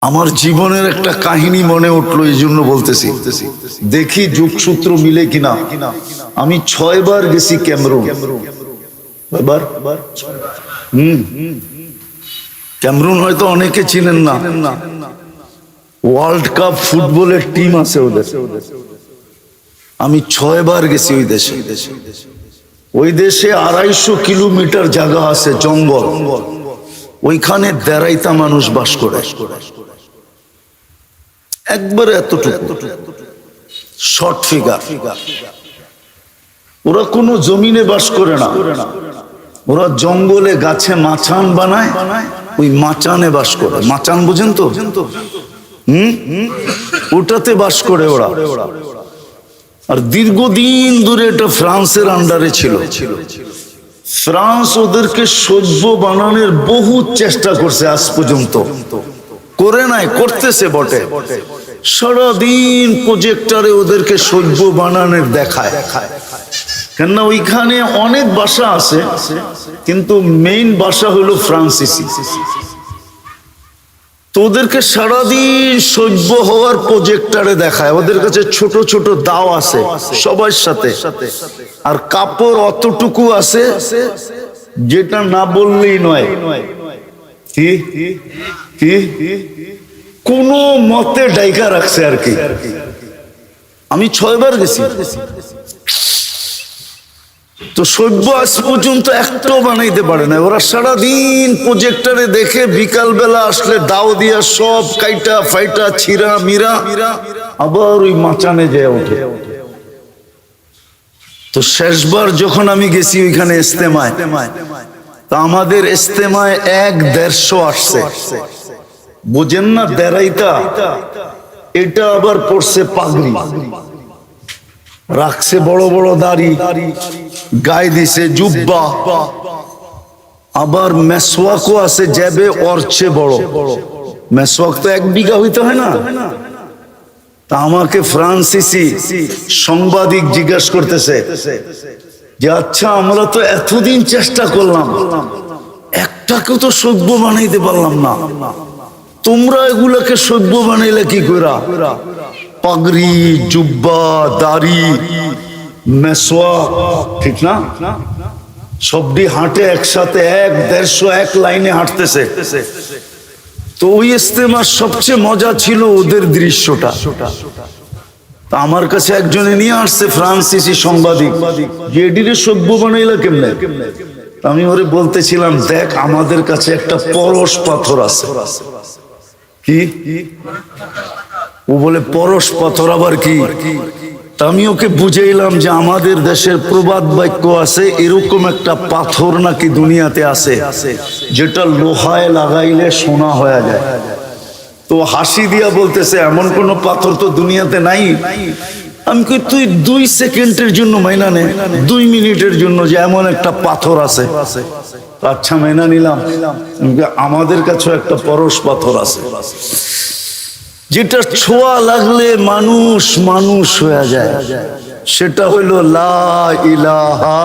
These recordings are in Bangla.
আমার জীবনের একটা কাহিনী মনে উঠলো, এই জন্য বলতেছি, দেখি যুগসূত্র মিলে কিনা। আমি 6 বার গেছি ক্যামেরুন। ক্যামেরুন হয়তো অনেকে চিনেন না, ওয়ার্ল্ড কাপ ফুটবলের টিম আছে ওদের। আমি 6 বার গেছি ওই দেশে। ওই দেশে 250 কিলোমিটার জায়গা আছে, জঙ্গল। ওইখানে দেড়াইতা মানুষ বাস করে, একবারে এতটুকু শর্ট ফিগার। ওরা কোনো জমিনে বাস করে না, ওরা জঙ্গলে গাছে মাচান বানায়, ওই মাচানে বাস করে। মাচান বুঝেন তো? ওটাতে বাস করে ওরা। আর দীর্ঘদিন ধরে এটা ফ্রান্সের আন্ডারে ছিল। ফ্রান্স ওদেরকে সভ্য বানানোর বহু চেষ্টা করছে, আজ পর্যন্ত করে নাই, করতেছে বটে। সারাদিন প্রজেক্টরে ওদেরকে সভ্য বানানোর দেখায়। কেননা ওইখানে অনেক ভাষা আছে, কিন্তু মেইন ভাষা হলো ফ্রান্সিসি। তো ওদেরকে সারাদিন সভ্য হওয়ার প্রজেক্টরে দেখায়। ওদের কাছে ছোট ছোট দাও আছে সবার সাথে, আর কাপড় অতটুকু আছে যেটা না বললেই নয়। কি কি কোন মতে ডাইকা রাখছে আর কি। আমি 6 বার গেছি, তো সভ্য আজ পর্যন্ত একটাও বানাইতে পারে না। ওরা সারাদিন প্রজেক্টরে দেখে, বিকাল বেলা আসলে দাও দিয়া সব কাইটা ফাইটা ছিঁড়া মিরা আবার ওই মাচানে যায় ওঠে। তো শেষবার যখন আমি গেছি ওইখানে ইস্তেমায়, তা আমাদের ইস্তেমায় 1-150 আসছে। বুঝেন না দেড়াইতা, এটা আবার পড়ছে পাগড়ি, রাখছে বড় বড় দাড়ি, গায়ে দিছে জুব্বা, আবার মেসওয়াকও আছে যাবে অর্চে বড়। মেসওয়াক তো 1 বিঘা হইতে হয় না। তা আমাকে ফ্রান্সিসি সাংবাদিক জিজ্ঞাসা করতেছে যে আচ্ছা, আমরা তো এতদিন চেষ্টা করলাম, একটাকেও তো সভ্য বানাইতে পারলাম না, তোমরা এগুলাকে সভ্য বানাইলে কি কইরা? পাগড়ি, জুব্বা, দাড়ি, মেসওয়াক, ঠিক না? সবটি হাঁটে একসাথে, 1-150 এক লাইনে হাঁটতেছে। তো ওই ইস্তেমার সবচেয়ে মজা ছিল ওদের দৃশ্যটা। তা আমার কাছে একজনে নিয়ে আসছে, ফ্রান্সিসি সাংবাদিক, যে এডিরে সভ্য বানাইলা কেমনে? আমি ওরে বলতেছিলাম, দেখ আমাদের কাছে একটা পরশ পাথর আছে। কি? ও বলে পরশ পাথর আবার কি? আমি ওকে বুঝাইলাম যে আমাদের দেশের প্রবাদ বাক্য আছে, এরকম একটা পাথর নাকি দুনিয়াতে আছে যেটা লোহায় লাগাইলে সোনা হয়ে যায়। তো হাসি দিয়া বলতেছে, এমন কোন পাথর তো দুনিয়াতে নাই। আমি কই, তুই 2 সেকেন্ডের জন্য মাইনা নে, 2 মিনিটের জন্য, যে এমন একটা পাথর আছে। আচ্ছা মাইনা নিলাম, আমাদের কাছেও একটা পরশ পাথর আছে, যেটা ছোঁয়া লাগলে মানুষ মানুষ হয়ে যায়। সেটা হইল লা ইলাহা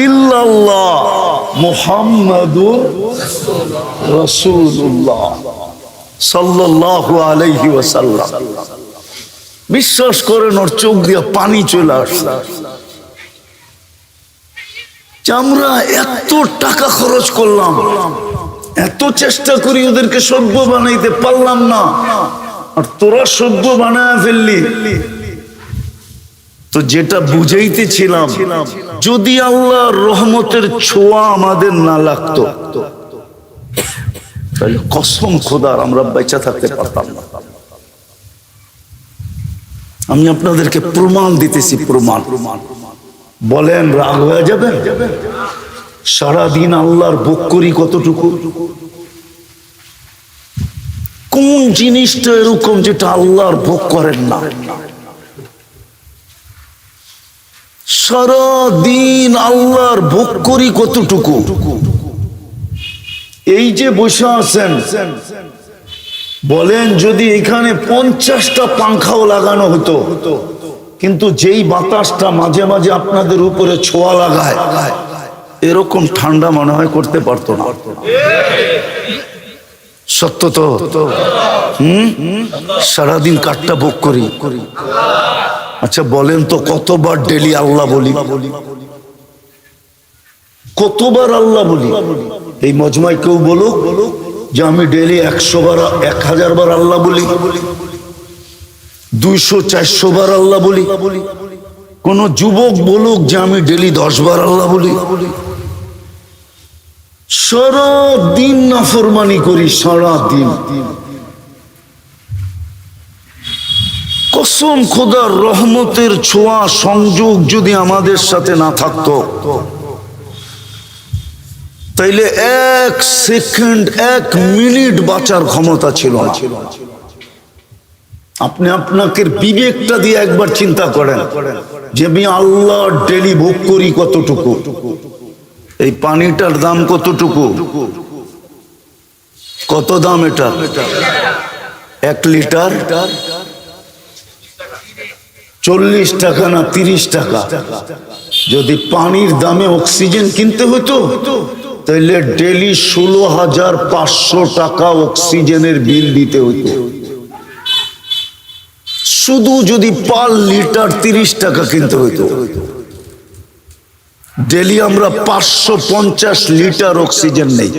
ইল্লাল্লাহ মুহাম্মাদুর রাসূলুল্লাহ সাল্লাল্লাহু আলাইহি ওয়াসাল্লাম। বিশ্বাস করেন, ওর চোখ দিয়ে পানি চলে আসছে। আমরা এত টাকা খরচ করলাম, এত চেষ্টা করি, ওদেরকে সভ্য বানাইতে পারলাম না, আর তোরা সভ্য বানায় ফেললি। তো যেটা বুঝাইতেছিলাম, যদি আল্লাহর রহমতের ছোঁয়া আমাদের না লাগতো, তাহলে কসম খোদার আমরা বেঁচে থাকতে পারতাম না। আমি আপনাদেরকে প্রমাণ দিতেছি, প্রমাণ। বলেন রাগ হয়ে যাবে? সারাদিন আল্লাহর ভোগ করি কতটুকু? কোন জিনিসটা এরকম যেটা আল্লাহর ভোগ করেন না? সারাদিন আল্লাহর ভোগ করি কতটুকু? এই যে বসে আছেন, বলেন যদি এখানে 50টা পাংখাও লাগানো হতো, কিন্তু যেই বাতাসটা মাঝে মাঝে আপনাদের উপরে ছোঁয়া লাগায়, এরকম ঠান্ডা মনে হয় করতে পারতো না। সত্য তো? সারাদিন কাঠটা ভোগ করি। আচ্ছা বলেন তো কতবার ডেলি আল্লাহ বলি? কতবার আল্লাহ বলি? এই মজমায় কেউ বলুক যে আমি ডেলি 100 বার 1000 বার আল্লাহ বলি, 200-400 বার আল্লাহ বলি। কোন যুবক বলুক যে আমি ডেলি 10 বার আল্লাহ বলি। সারা দিন নাফরমানি করি, সারা দিন। কসম খোদার রহমতের ছোঁয়া সংযোগ যদি আমাদের সাথে না থাকতো, তাইলে 1 সেকেন্ড 1 মিনিট বাঁচার ক্ষমতা ছিল না। আপনি আপনাকে বিবেকটা দিয়ে একবার চিন্তা করেন যে আমি আল্লাহ ডেলি ভোগ করি কতটুকু। এই পানিটার দাম কতটুকু? কত দাম এটা? 1 লিটার 40 টাকা না 30 টাকা। যদি পানির দামে অক্সিজেন কিনতে হতো তাহলে ডেলি 16,500 টাকা অক্সিজেনের বিল দিতে হতো। শুধু যদি পার লিটার 30 টাকা কিনতে হতো, ডেলি আমরা 550 লিটার অক্সিজেন নেই।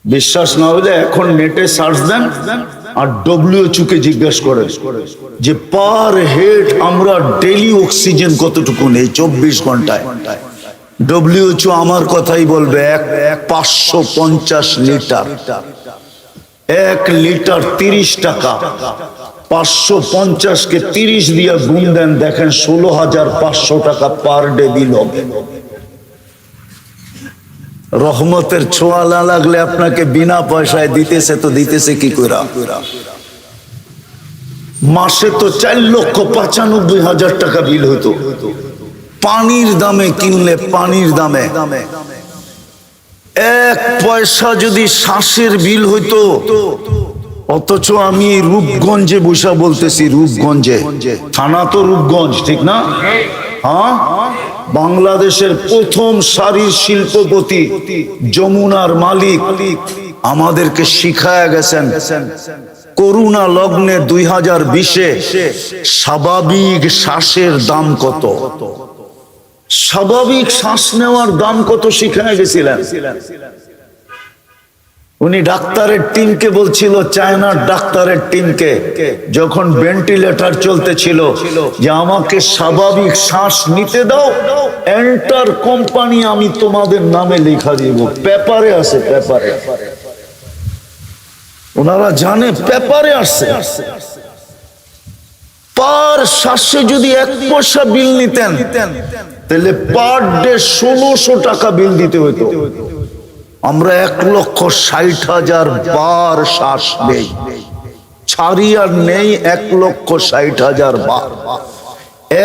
বিশ্বাস না হলে এখন নেটে সার্চ দেন আর WHO কে জিজ্ঞেস করেন যে পার হেড আমরা ডেলি অক্সিজেন কতটুকু নেই 24 ঘন্টায়। WHO আমার কথাই বলবে 550 লিটার। 1 লিটার 30 টাকা, 550 কে 30 দিয়ে গুণ দেন, দেখেন 16,500 টাকা পার ডে দিল। রহমতের ছোঁয়া না লাগলে আপনাকে বিনা পয়সায় দিতেছে তো দিতেছে কি করে? মাসে তো 4,95,000 টাকা বিল হতো পানির দামে কিনলে। পানির দামে 1 পয়সা যদি শ্বাসের বিল হইতো। অথচ আমি রূপগঞ্জে বসা বলতেছি, রূপগঞ্জে, থানা তো রূপগঞ্জ, ঠিক না? হ্যাঁ, বাংলাদেশের প্রথম সারির শিল্পপতি যমুনার মালিক আমাদেরকে শিখায়া গেছেন করুণা লগ্নে 2020-এ স্বাভাবিক শ্বাসের দাম কত। স্বাভাবিক শ্বাস নেওয়ার দাম কত শিখায়া গেছিলেন। উনি ডাক্তারের টিমকে বলছিল, চায়নার ডাক্তারের টিমকে, যখন ভেন্টিলেটর চলতেছিল, যে আমাকে স্বাভাবিক শ্বাস নিতে দাও, এন্টার কোম্পানি আমি তোমাদের নামে লেখা দিব। পেপারে আছে, পেপারে। ওনারা জানে পেপারে আসছে। পার শ্বাসে যদি 1 পয়সা বিল নিতেন তাহলে পার ডে 1600 টাকা বিল দিতে হতো। আমরা 1,60,000 বার শ্বাস নেই, ছাড়ি আর নেই 1,60,000 বার।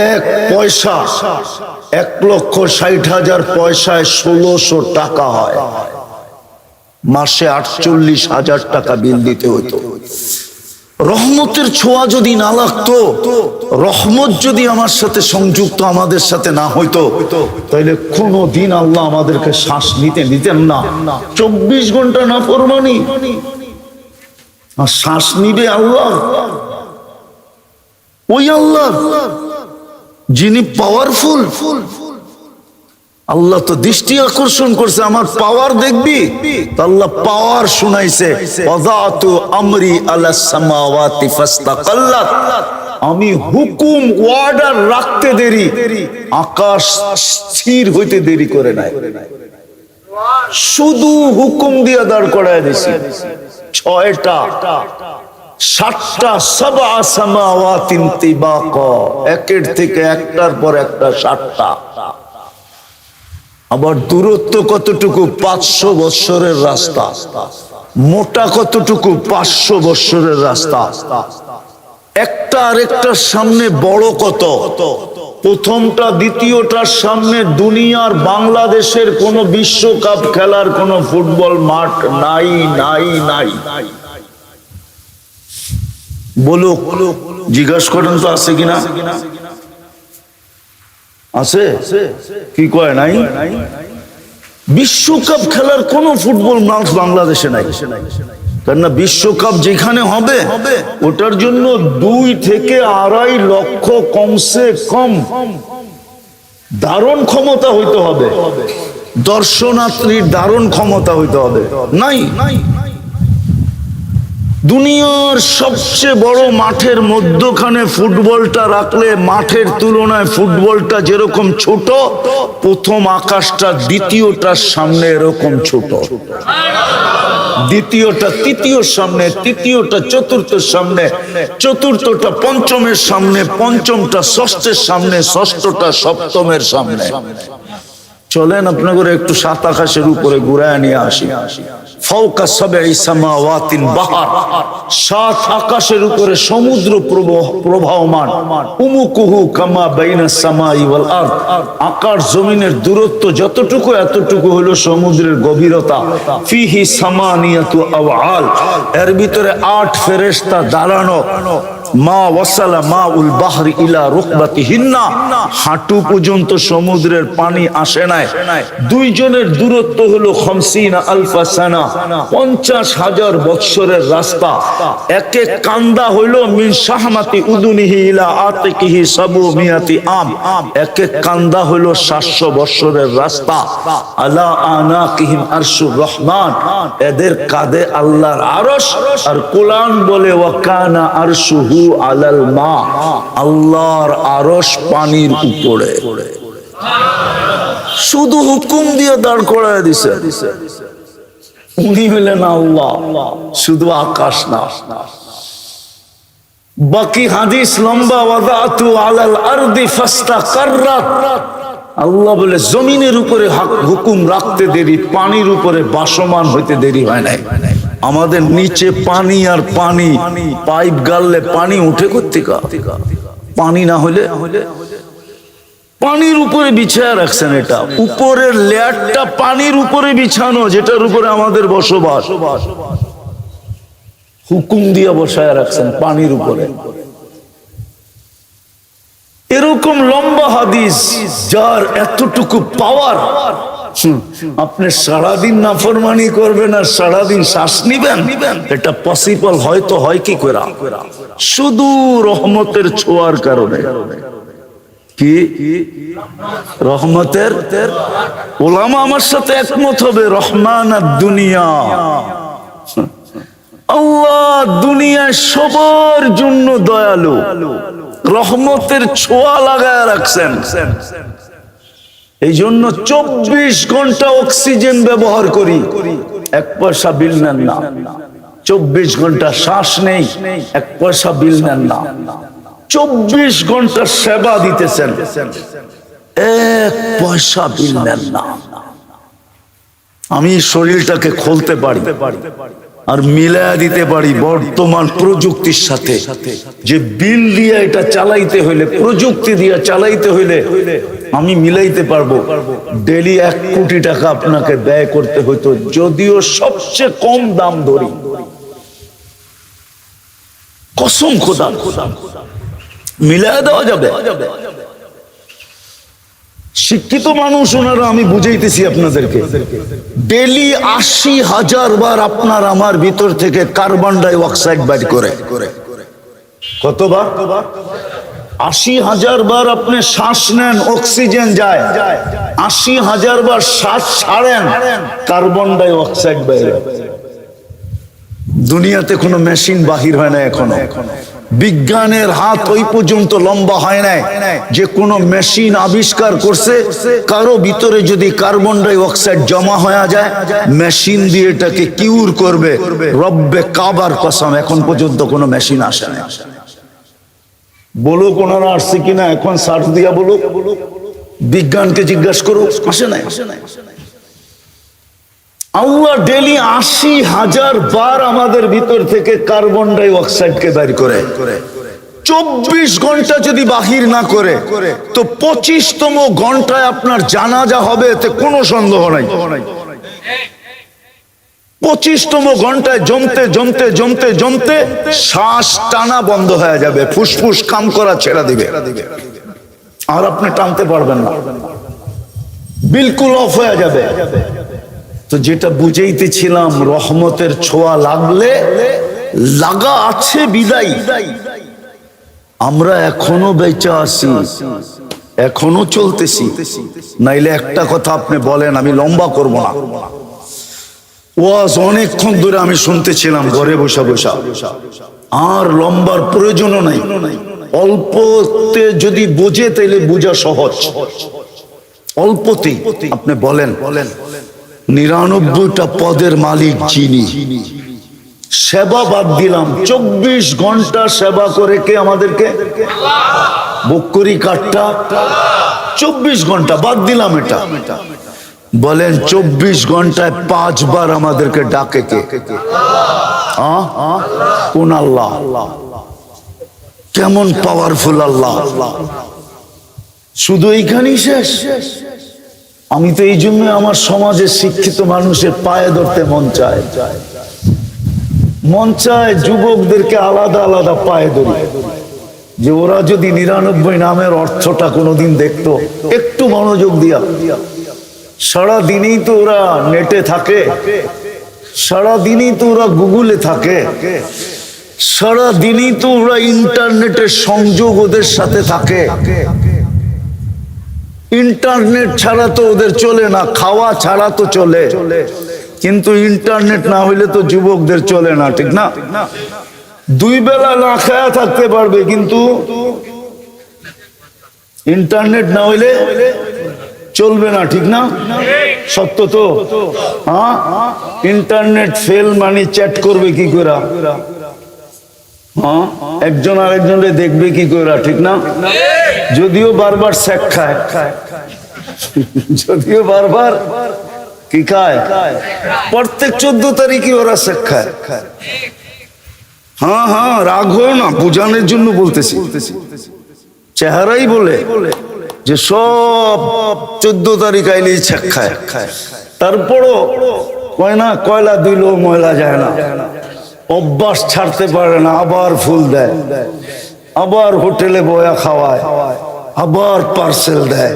1 পয়সা 1,60,000 পয়সায় 1600 টাকা হয়। মাসে 48,000 টাকা বিল দিতে হতো। রহমতের ছোঁয়া যদি না লাগতো, রহমত যদি আমার সাথে সংযুক্ত আমাদের সাথে না হইতো, তাহলে কোনদিন আল্লাহ আমাদেরকে শ্বাস নিতে দিতেন না। 24 ঘন্টা না ফরমানি, আর শ্বাস নিবে আল্লাহ, ওই আল্লাহ যিনি পাওয়ারফুল। আল্লাহ তো দৃষ্টি আকর্ষণ করছে, আমার পাওয়ার দেখবি। আল্লাহ পাওয়ার শুনাইছে, ওয়াযাতু আমরি আলাস সামাওয়াতি ফাস্তাকাল্লাত। আমি হুকুম অর্ডার রাখতে দেরি, আকাশ স্থির হইতে দেরি করে নাই। শুধু হুকুম দিয়ে দাঁড় করায় দিছি। 6টা 7টা সাবআ সামাওয়াতিন তিবাকা, একের থেকে একটার পর একটা 7টা। আবার দূরত্ব কতটুকু? 500 বৎসরের রাস্তা। মোটা কতটুকু? 500 বৎসরের রাস্তা। একটা আরেকটার সামনে বড় কত? প্রথমটা দ্বিতীয়টার সামনে দুনিয়ার বাংলাদেশের কোন বিশ্বকাপ খেলার কোন ফুটবল মাঠ নাই, নাই, নাই। বলুক, জিজ্ঞাসা করেন তো আছে কিনা? আছে? কি কয় নাই? বিশ্বকাপ খেলার কোন ফুটবল ম্যাচ বাংলাদেশে নাই, কেননা বিশ্বকাপ যেখানে হবে ওটার জন্য 2 থেকে 2.5 লক্ষ কমসে কম ধারণ ক্ষমতা হইতে হবে, দর্শনার্থীর ধারণ ক্ষমতা হইতে হবে। নাই, দুনিয়ার সবচেয়ে বড় মাঠের মধ্যখানে ফুটবলটা রাখলে মাঠের তুলনায় ফুটবলটা যেরকম ছোট, প্রথম আকাশটা দ্বিতীয়টার সামনে এরকম ছোট, দ্বিতীয়টা তৃতীয়র সামনে, তৃতীয়টা চতুর্থের সামনে, চতুর্থটা পঞ্চমের সামনে, পঞ্চমটা ষষ্ঠের সামনে, ষষ্ঠটা সপ্তমের সামনে। চলেন আপনাদের একটু 7 আকাশের উপরে ঘুরায় নিয়ে আসি। ফাওকা সাবঈ সামাওয়াতিন বাহার, 7 আকাশের উপরে সমুদ্র প্রবাহমান। উমুকুহু কামা বাইনা সামাই ওয়াল আরদ, আকাশ জমিনের দূরত্ব যতটুকু এতটুকু হলো সমুদ্রের গভীরতা। ফিহি সামানিয়াতু আওয়াল, এর ভিতরে 8 ফেরেশতা দাঁড়ানো। মা ওয়াসালা মাউল বাহরি ইলা রুকবাতিহিন্না, হাঁটু পর্যন্ত সমুদ্রের পানি আসে নাই। 2 জনের দূরত্ব হলো 50 আলফা সানা, 50,000 বৎসরের রাস্তা। এক এক কান্দা হইল মিন শাহমাতি উদুনিহি ইলা আতিকিহি 700 আম, এক এক কান্দা হইল 700 বৎসরের রাস্তা। আলা আনাকিহিম আরশুর রহমান, এদের কাঁধে আল্লাহর আরশ। আর কোরআন বলে ওয়া কানা আরশুহু আলাল মা, আল্লাহর আরশ পানির উপরে। শুধু হুকুম দিয়ে দাঁড় করায় দিছে, উনি হলেন আল্লাহ, শুধু আকাশ না। বাকি হাদিস লম্বা, ওয়াদাতু আলাল আরদি ফাস্তাকাররাত, আল্লাহ বলে জমিনের উপরে হুকুম রাখতে দেরি, পানির উপরে বাসমান হইতে দেরি হয় নাই। আমাদের নিচে পানি আর পানি, পাইপ গাললে পানি উঠে করতে, পানি না হলে পানির উপরে বিছায়া রাখছেন। এটা উপরের লেয়ারটা পানির উপরে বিছানো, যেটার উপরে আমাদের বসবাস, হুকুম দিয়ে বসায়া রাখছেন পানির উপরে। এরকম লম্বা হাদিস যার এতটুকু পাওয়ার, আপনি সারাদিন নাফরমানি করবেন আর সারাদিন শ্বাস নিবেন, এটা পসিবল হয়তো হয় কি করে? শুধু রহমতের ছোঁয়ার কারণে। কি রহমতের? ওলামা আমার সাথে একমত হবে, রহমান আর দুনিয়া, আল্লাহ দুনিয়ায় সবার জন্য দয়ালু, রহমতের ছোঁয়া লাগায় রাখছেন। এই জন্য 24 ঘন্টা অক্সিজেন ব্যবহার করি, 1 পয়সা বিল নেন না। 24 ঘন্টা শ্বাস নেই, 1 পয়সা বিল নেন না। 24 ঘন্টা সেবা দিতেছেন, 1 পয়সা বিল নেন না। আমি শরীরটাকে খুলতে পারি আর মিলায়া দিতে পারি বর্তমান প্রযুক্তির সাথে। যে বিল দিয়ে এটা চালাইতে হইলে, প্রযুক্তি দিয়ে চালাইতে হইলে আমি মিলাইতে পারবো। ডেলি 1 কোটি টাকা আপনাকে ব্যয় করতে হইতো, যদিও সবচেয়ে কম দাম ধরি, কসম খোদা মিলায়া দেওয়া যাবে। শিক্ষিত মানুষ ওনারা, আমি বুঝাইতেছি আপনাদেরকে, ডেলি 80,000 বার আপনার আমার ভিতর থেকে কার্বন ডাই অক্সাইড বাইর করে। কতবার? 80,000 বার আপনি শ্বাস নেন, অক্সিজেন যায়। 80,000 বার শ্বাস ছাড়েন, কার্বন ডাই অক্সাইড বাইর হয়। দুনিয়াতে কোনো মেশিন বাহির হয় না এখনো। বিজ্ঞানের হাত ওই পর্যন্ত লম্বা হয় নাই যে কোনো মেশিন আবিষ্কার করছে কারো ভিতরে যদি কার্বন ডাই অক্সাইড জমা হয়ে যায়, মেশিন দিয়ে এটাকে কিউর করবে। রব্বে কাবার কসম, এখন পর্যন্ত কোনো মেশিন আসে না। বলুক ওনারা আসছে কিনা, এখন সার্চ দিয়া বলুক, বিজ্ঞানকে জিজ্ঞাসা করুক, আসে নাই। আল্লাহ ডেলি 80,000 বার আমাদের ভিতর থেকে কার্বন ডাই অক্সাইডকে বের করে। 24 ঘন্টা যদি বাহির না করে তো 25তম ঘন্টায় আপনার জানাজা হবে, এতে কোনো সন্দেহ নাই। 25তম ঘন্টায় জমতে জমতে জমতে জমতে শ্বাস টানা বন্ধ হয়ে যাবে, ফুসফুস কাম করা ছেড়ে দিবে, আর আপনি টানতে পারবেন না। বিলকুল অফ হয়ে যাবে। তো যেটা বুঝাইতেছিলাম, রহমতের ছোঁয়া লাগলে লাগা আছে বিদায়। আমরা এখনো বেঁচে আছি, এখনো চলতেছি। নাইলে একটা কথা আপনি বলেন, আমি লম্বা করব না, ওয়াজ অনেকক্ষণ ধরে আমি শুনতেছিলাম ঘরে বসা বসা, আর লম্বার প্রয়োজনও নাই। অল্পতে যদি বোঝে তাইলে বোঝা সহজ। অল্পতে আপনি বলেন 99টা পদের মালিক যিনি, সেবা বাদ দিলাম, 24 ঘন্টা সেবা করে কে আমাদেরকে? বকরি কাঠটা 24 ঘন্টা বাদ দিলাম এটা। বলেন 24 ঘন্টায় 5 বার আমাদেরকে ডাকে কে? কোন আল্লাহ? কেমন পাওয়ারফুল আল্লাহ! শুধু এইখানেই শেষ? আমি তো এই জন্য আমার সমাজের শিক্ষিত মানুষের পায়ে ধরতে মন চায় যুবকদেরকে আলাদা আলাদা পায়ে ধরি, যে ওরা যদি 99 নামের অর্থটা কোনোদিন দেখতো, একটু মনোযোগ দিয়া। সারা দিনই তো ওরা নেটে থাকে, সারা দিনই তো ওরা গুগলে থাকে, সারা দিনই তো ওরা ইন্টারনেটের সংযোগ ওদের সাথে থাকে। ইন্টারনেট ছাড়া তো ওদের চলে না, খাওয়া ছাড়া তো চলে, কিন্তু ইন্টারনেট না হইলে তো যুবকদের চলে না, ঠিক না? 2 বেলা না খায়া থাকতে পারবে, কিন্তু ইন্টারনেট না হইলে চলবে না, ঠিক না? সত্য তো? হ্যাঁ, ইন্টারনেট ফেল মানে চ্যাট করবে কি করে? হ্যাঁ, একজন আরেকজনকে দেখবে কি করে, ঠিক না? যদিও বারবার শেখ খায়, যদিও বারবার কি খায়, প্রত্যেক 14 তারিখে ওরা শেখ খায়। হ্যাঁ হ্যাঁ, রাগ হও না, বোঝানোর জন্য বলতেছি। চেহারাই বলে যে সব 14 তারিখ আইলেই শেখ খায়। তারপরও কয় না, কয়লা দিলেও ময়লা যায় না। অভ্যাস ছাড়তে পারে না, আবার ফুল দেয়, আবার হোটেলে বয়া খাওয়ায়, আবার পার্সেল দেয়,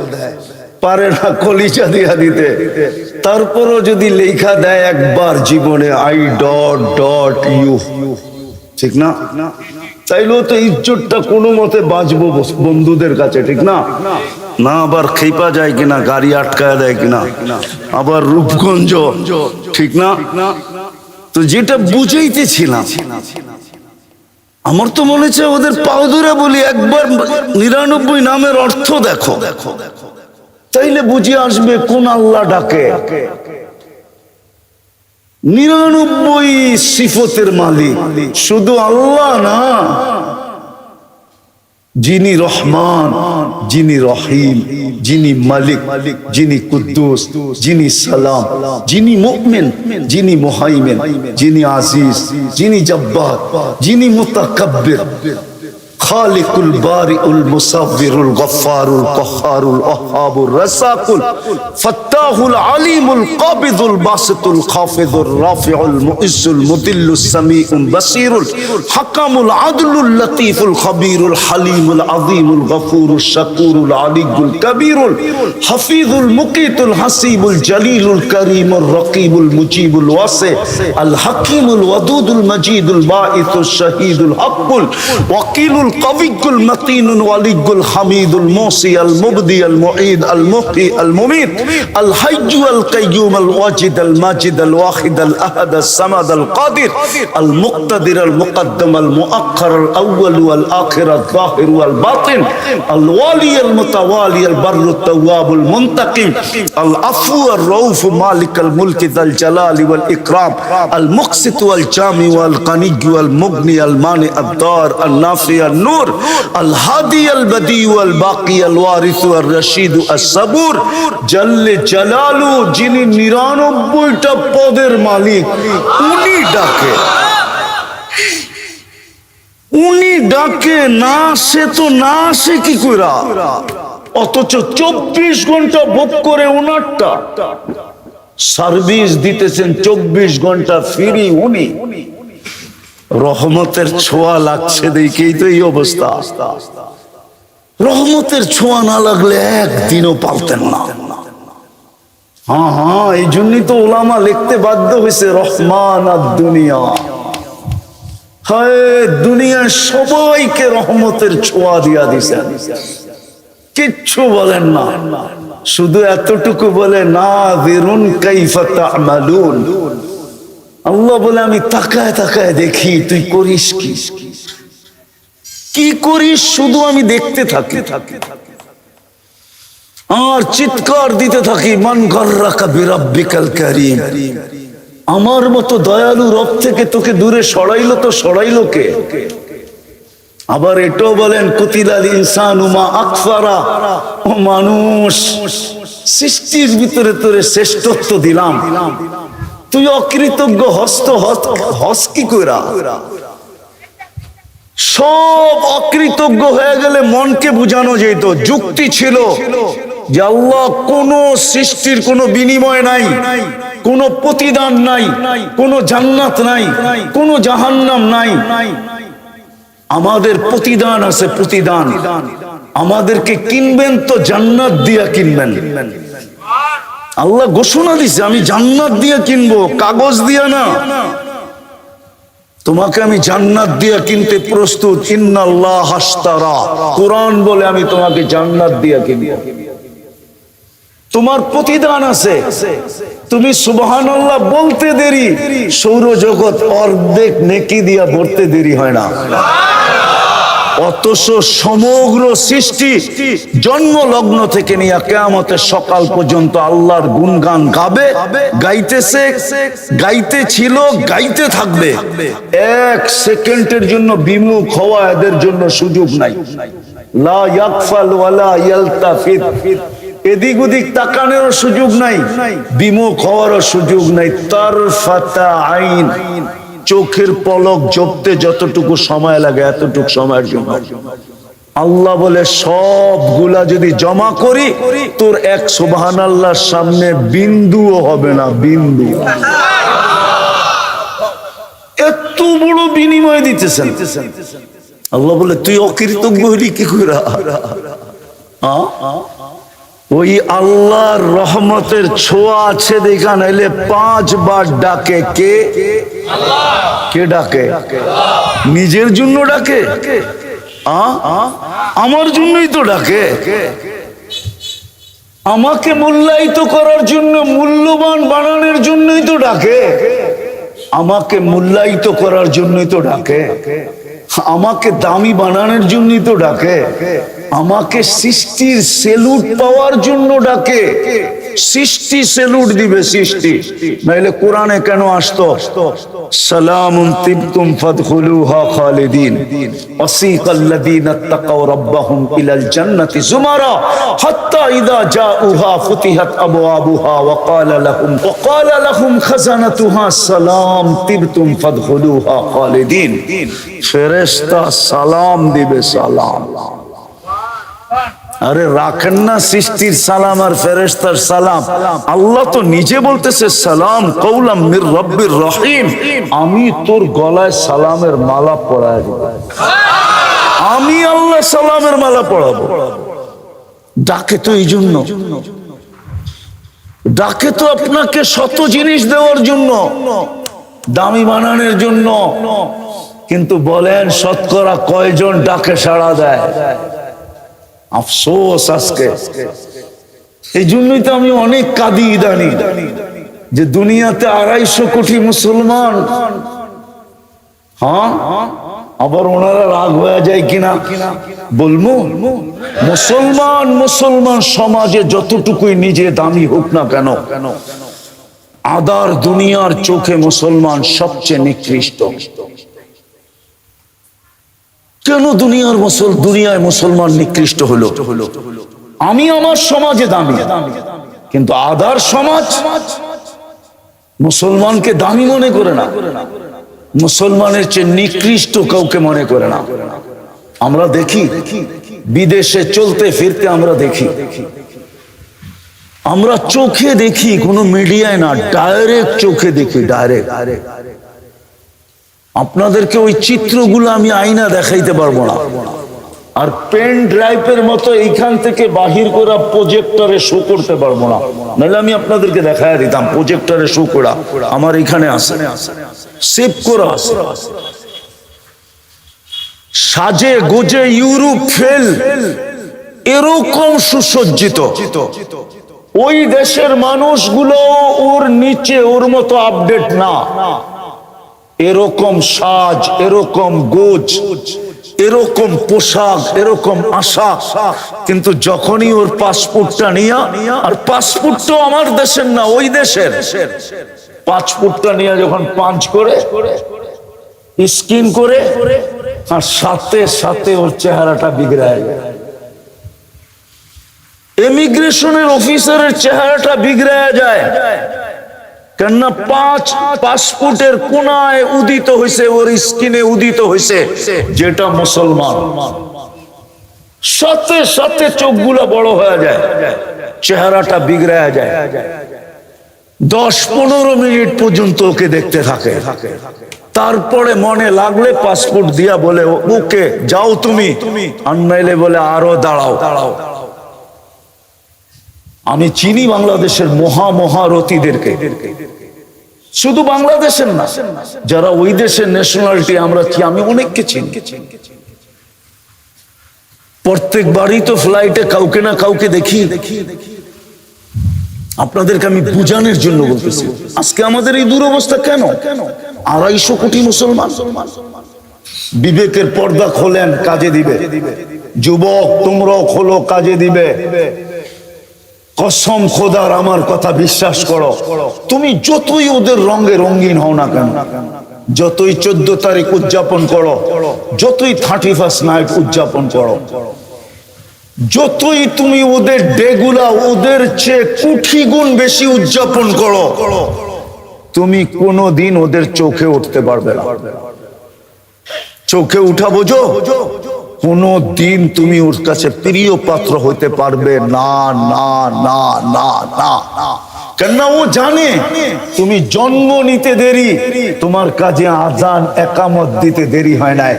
পারে না কলিজা দিয়া দিতে। তারপরও যদি লেখা দেয় একবার জীবনে I.U, ঠিক না? তাইলেও তো ইজ্জতটা কোনো মতে বাঁচবো বন্ধুদের কাছে, ঠিক না? না আবার খেপা যায় কিনা, গাড়ি আটকায় দেয় কিনা, আবার রূপগঞ্জ, ঠিক না? তো যেটা বুঝাইতেছিলাম, আমার তো মনে হচ্ছে ওদের পাও ধরে বলি, একবার 99 নামের অর্থ দেখো, তাইলে বুঝে আসবে কোন আল্লাহ ডাকে। 99 সিফতের মালিক শুধু আল্লাহ না, যিনি রহমান, যিনি রহিম, যিনি মালিক, যিনি কুদ্দুস, যিনি সালাম, যিনি মুমিন, যিনি মুহাইমিন, যিনি আজিজ, যিনি জব্বার, যিনি মুতাকাব্বির, খালিকুল বারিউল মুসাব্বিরুল গফফারুল কহ্হারুল ওয়াহ্হাবুর রাসাকুল ফাত্তাহুল আলিমুল কাবিদুল বাসিতুল খাফিদুর রাফিউল মুইজ্জুল মুদিল্লুস সামিউল বাসিরুল হাকামুল আদলুল লতীফুল খবীরুল হালিমুল আযীমুল গফুরুশ শাকুরুল আলিয়ুল কবীরুল হাফিজুল মুকিতুল হাসিবুল জলিলুল করিমুর রকিবুল মুজিবুল ওয়াসি আল হাকিমুল ওয়াদুদুল মজিদুল বাঈসুশ শাহীদুল হকুল ওয়াকিলুল القوي المتين الولي الحميد الموصي المبدي المعيد المحيي المميت الحي القيوم الواجد الماجد الواحد الأحد الصمد القادر المقتدر المقدم المؤخر الأول والآخر الظاهر والباطن الوالي المتوالي البر التواب المنتقم العفو الرؤوف مالك الملك ذا الجلال والإكرام المقسط والجامع والغني والمغني المانع الضار النافع النور الهادي البديع والباقي الوارث الرشيد الصبور جل جلاله যিনি 99টা পদের মালিক, উনি ডাকে, উনি ডাকে না, সে তো না আসে কি কইরা? অথচ 24 ঘন্টা বুক করে ওনারটা সার্ভিস দিতেছেন, 24 ঘন্টা ফ্রি উনি। রহমতের ছোঁয়া লাগছে দেখেই তো এই অবস্থা। রহমতের ছোঁয়া না লাগলে একদিনও পালতেন না, হ্যাঁ হ্যাঁ, এই জন্যই তো ওলামা লিখতে বাধ্য হয়েছে রহমান আর দুনিয়া। হায়, দুনিয়ার সবাইকে রহমতের ছোঁয়া দিয়া দিছেন, কিচ্ছু বলেন না, শুধু এতটুকু বলে নাযিরুন কাইফা তা'মালুন। আল্লাহ বলে আমি তাকায় তাকায় দেখি তুই করিস কি, কি করিস শুধু আমি দেখতে থাকি, আর চিৎকার দিতে থাকি মান গাররাকা বিরাব্বিকাল কারীম। আমার মতো দয়ালু রব থেকে তোকে দূরে সরাইলো তো সরাইলো কে? আবার এটাও বলেন কুতিলাল ইনসানু মা আকফারা, ও মানুষ সৃষ্টির ভিতরে তোরে শ্রেষ্ঠত্ব দিলাম, তুই অকৃতজ্ঞ হস কি কইরা? সব অকৃতজ্ঞ হয়ে গেলে মনকে বুঝানো যেত, যুক্তি ছিল যে আল্লাহ কোন সৃষ্টির কোনো বিনিময় নাই, কোনো প্রতিদান নাই, কোনো জান্নাত নাই, কোনো জাহান্নাম নাই। আমাদের প্রতিদান আছে, প্রতিদান। আমাদেরকে কিনবেন তো জান্নাত দিয়া কিনবেন। আল্লাহ ঘোষণা দিছে আমি জান্নাত দিয়া কিনবো, কাগজ দিয়া না। তোমাকে আমি জান্নাত দিয়া কিনতে প্রস্তুত। ইন্নাল্লাহ আশতারা, কোরআন বলে আমি তোমাকে জান্নাত দিয়া কিনবো। তোমার প্রতিদান আছে, তুমি সুবহানাল্লাহ বলতে দেরি, সৌরজগৎ অর্ধেক নেকি দিয়া ভরতে দেরি হয় না। অথচ সমগ্র সৃষ্টি জন্ম লগ্ন থেকে নিয়ে কিয়ামতের সকাল পর্যন্ত আল্লাহর গুণগান গাবে, গাইতেছে, গাইতে ছিল, গাইতে থাকবে। এক সেকেন্ডের জন্য বিমুখ হওয়া এদের জন্য সুযোগ নাই। লা ইয়াগফাল ওয়ালা ইয়ালতাফিত, এদিক ওদিক তাকানোর সুযোগ নাই, বিমুখ হওয়ারও সুযোগ নাই। তারফাতা আইন, চোখের পলক জপতে যতটুকু সময় লাগে এতটুকু সময়ের জন্য। আল্লাহ বলে সবগুলা যদি জমা করি তোর এক সুবহানাল্লাহর সামনে বিন্দুও হবে না, বিন্দু। এত বড় বিনিময় দিতেছেন আল্লাহ বলে তুই অকৃতজ্ঞ হলি কি করে? ওই আল্লাহর রহমতের ছোঁয়া আছে দেখা, নাইলে 5 বার ডাকে কে? কে ডাকে? নিজের জন্য ডাকে? আমার জন্যই তো ডাকে। আমাকে মূল্যায়িত করার জন্য, মূল্যবান বানানোর জন্যই তো ডাকে। আমাকে মূল্যায়িত করার জন্যই তো ডাকে। আমাকে দামি বানানোর জন্যই তো ডাকে। আমাকে সৃষ্টির সেলুট পাওয়ার জন্য ডাকে। সৃষ্টি সেলুট দিবে, সৃষ্টি নাইলে কোরআনে কেন আসতো? সালামুন তিবতুম ফাদখুলুহা খালিদিন ওয়াসিকাল্লাযীনা তাকাউ রাব্বাহুম ইলাল জান্নাতি যুমারা হাত্তা ইযা জাউহা ফুতিহাত আবওয়াবুহা ওয়া ক্বালা লাহুম খাজানাতুহা সালাম তিবতুম ফাদখুলুহা খালিদিন। ফেরেশতা সালাম দিবে, সালাম। আরে রাখেন না সৃষ্টির সালাম আর ফেরেশতার সালাম। আল্লাহ তো নিজে বলতেছে সালাম কওলাম মির রব্বির রহিম, আমি তোর গলায় সালামের মালা পরায় দেব। আমি আল্লাহ সালামের মালা পরাবো। ডাকে তো এই জন্য, ডাকে তো আপনাকে শত জিনিস দেওয়ার জন্য, দামি বানানোর জন্য। কিন্তু বলেন শতকরা কয়জন ডাকে সাড়া দেয়? আফসোস আজকে। এই জন্যই তো আমি অনেক কাঁদি ইদানি, যে দুনিয়াতে 250 কোটি মুসলমান। হ্যাঁ, আবার ওনারা রাগ হয়ে যায় কিনা বলবো। মুসলমান সমাজে যতটুকুই নিজে দামি হোক না কেন, আদার দুনিয়ার চোখে মুসলমান সবচেয়ে নিকৃষ্ট। কেন দুনিয়ায় মুসলমান নিকৃষ্ট হলো? আমি আমার সমাজে দামি, কিন্তু আদার সমাজ মুসলমানকে দামি মনে করে না, মুসলমানের চেয়ে নিকৃষ্ট কাউকে মনে করে না। আমরা দেখি বিদেশে চলতে ফিরতে, আমরা দেখি, আমরা চোখে দেখি, কোনো মিডিয়ায় না, ডাইরেক্ট চোখে দেখি, ডাইরেক্ট। আপনাদেরকে ওই চিত্রগুলো আমি আয়না দেখাইতে পারবো না। আর পেন ড্রাইভের মতো এইখান থেকে বাহির করা প্রজেক্টরে শো করতে পারবো না, নাহলে আমি আপনাদেরকে দেখায় দিতাম প্রজেক্টরে শো করা আমার এখানে আছে, সেভ করা আছে। সাজে গোজে ইউরোপ ফেল, এরকম সুসজ্জিত। ওই দেশের মানুষগুলো ওর নিচে ওর মতো আপডেট না, এরকম সাজ, এরকম গোজ, এরকম পোশাক, এরকম আশা। কিন্তু যখনই ওর পাসপোর্টটা নিয়ে, আর পাসপোর্টটা আমার দেশের না, ওই দেশের পাসপোর্টটা নিয়ে যখন পাঞ্চ করে স্ক্যান করে, আর সাথে সাথে ওর চেহারাটা বিগড়ায় যায়। ইমিগ্রেশনের অফিসারের চেহারাটা বিগড়ায় যায়, কেননা 5 পাসপোর্টের কোনায় উদিত হয়েছে, ওর স্কিনে উদিত হয়েছে যেটা মুসলমান। সাথে সাথে চোখগুলো বড় হয়ে যায়, চেহারাটা বিগড়ায় যায়। 10-15 মিনিট পর্যন্ত ওকে দেখতে থাকে, তারপরে মনে লাগলে পাসপোর্ট দিয়া বলে ওকে যাও তুমি, আর নাইলে বলে আরো দাঁড়াও। আমি চিনি বাংলাদেশের মহারথীদেরকে, শুধু বাংলাদেশের না, যারা ওই দেশের ন্যাশনালিটি আমরা আমি অনেককে চিনি। প্রত্যেকবারই তো ফ্লাইটে কাউকে না কাউকে দেখি। আপনাদেরকে আমি বুঝানোর জন্য বলতেছি, আজকে আমাদের এই দুরবস্থা কেন? 250 কোটি মুসলমান। বিবেকের পর্দা খোলেন, কাজে দিবে। যুবক তোমরাও খোলো, কাজে দিবে। কসম খোদার, আমার কথা বিশ্বাস করো, তুমি যতই ওদের রঙে রঙিন হও না কেন, যতই 14 তারিখ উদযাপন করো, যতই 31st নাইট উদযাপন করো, যতই তুমি ওদের ডেগুলা ওদের চেয়ে কোটি গুণ বেশি উদযাপন করো, তুমি কোনোদিন ওদের চোখে উঠতে পারবে না। চোখে উঠা বোঝো? কোনো দিন তুমি ওর কাছে প্রিয় পাত্র হইতে পারবে না, না না না না। কেননা ও জানে তুমি জন্ম নিতে দেরি, তোমার কাজে আজান একামত দিতে দেরি হয় নাই।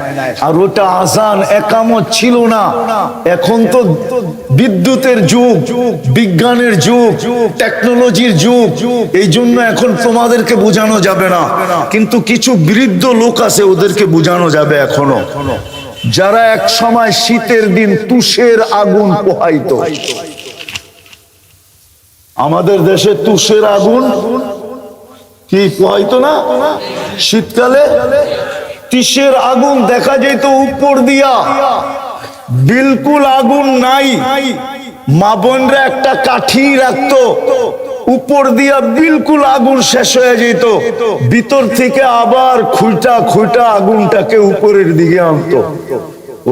আর ওটা আজান একামত ছিল না। এখন তো বিদ্যুতের যুগ, বিজ্ঞানের যুগ, টেকনোলজির যুগ, এই জন্য এখন তোমাদেরকে বোঝানো যাবে না। কিন্তু কিছু বৃদ্ধ লোক আছে, ওদেরকে বোঝানো যাবে এখনো, যারা এক সময় শীতের দিন তুষের আগুন পোহাইতো। আমাদের দেশে তুষের আগুন কি পোহাইতো না? শীতকালে তুষের আগুন দেখা যেত উপর দিয়া, বিলকুল আগুন নাই। মা বোনরা একটা কাঠি রাখতো, উপর দিয়া বিলকুল আগুন শেষ হয়ে যেত, ভিতর থেকে আবার খুঁটা আগুনটাকে উপরের দিকে আনতো।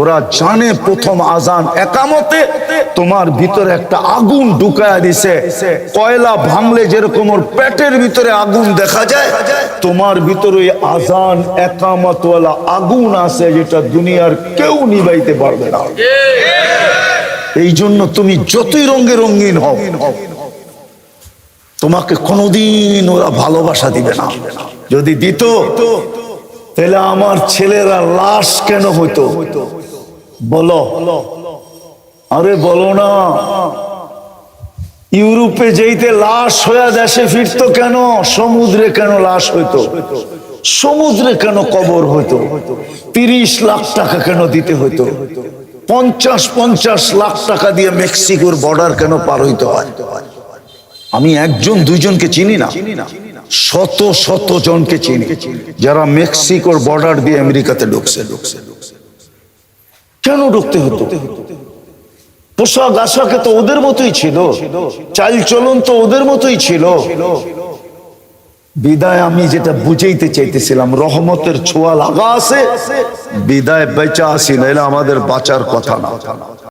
ওরা জানে প্রথম আজান একামতে তোমার ভিতরে একটা আগুন ঢুকায়া দিছে। কয়লা ভাঙলে যেরকম ওর পেটের ভিতরে আগুন দেখা যায়, তোমার ভিতরে আজান একামতওয়ালা আগুন আছে, যেটা দুনিয়ার কেউ নিভাইতে পারবে না। এই জন্য তুমি যতই রঙে রঙিন হও, তোমাকে কোনোদিন ওরা ভালোবাসা দিবে না। যদি দিত, তাহলে আমার ছেলেরা লাশ কেন হইতো? বলো, আরে বলো না। ইউরোপে যেইতে লাশ হয়ে দেশে ফিরতো কেন? সমুদ্রে কেন লাশ হইতো? সমুদ্রে কেন কবর হইতো? 30 লাখ টাকা কেন দিতে হইতো? 50 লাখ টাকা দিয়ে মেক্সিকোর বর্ডার কেন পার হইতে হয়? আমি 1-2জনকে চিনি না, শত জনকে চিনি যারা মেক্সিকোর বর্ডার দিয়ে আমেরিকাতে ঢুকছে। কেন ঢুকতে হতো? পোশাক আশাকে তো ওদের মতোই ছিল, চাল চলন তো ওদের মতোই ছিল। বিদায় আমি যেটা বুঝাইতে চাইতেছিলাম, রহমতের ছোঁয়া লাগা আছে, বিদায় বেঁচা আসি, নাইলে আমাদের বাঁচার কথা না।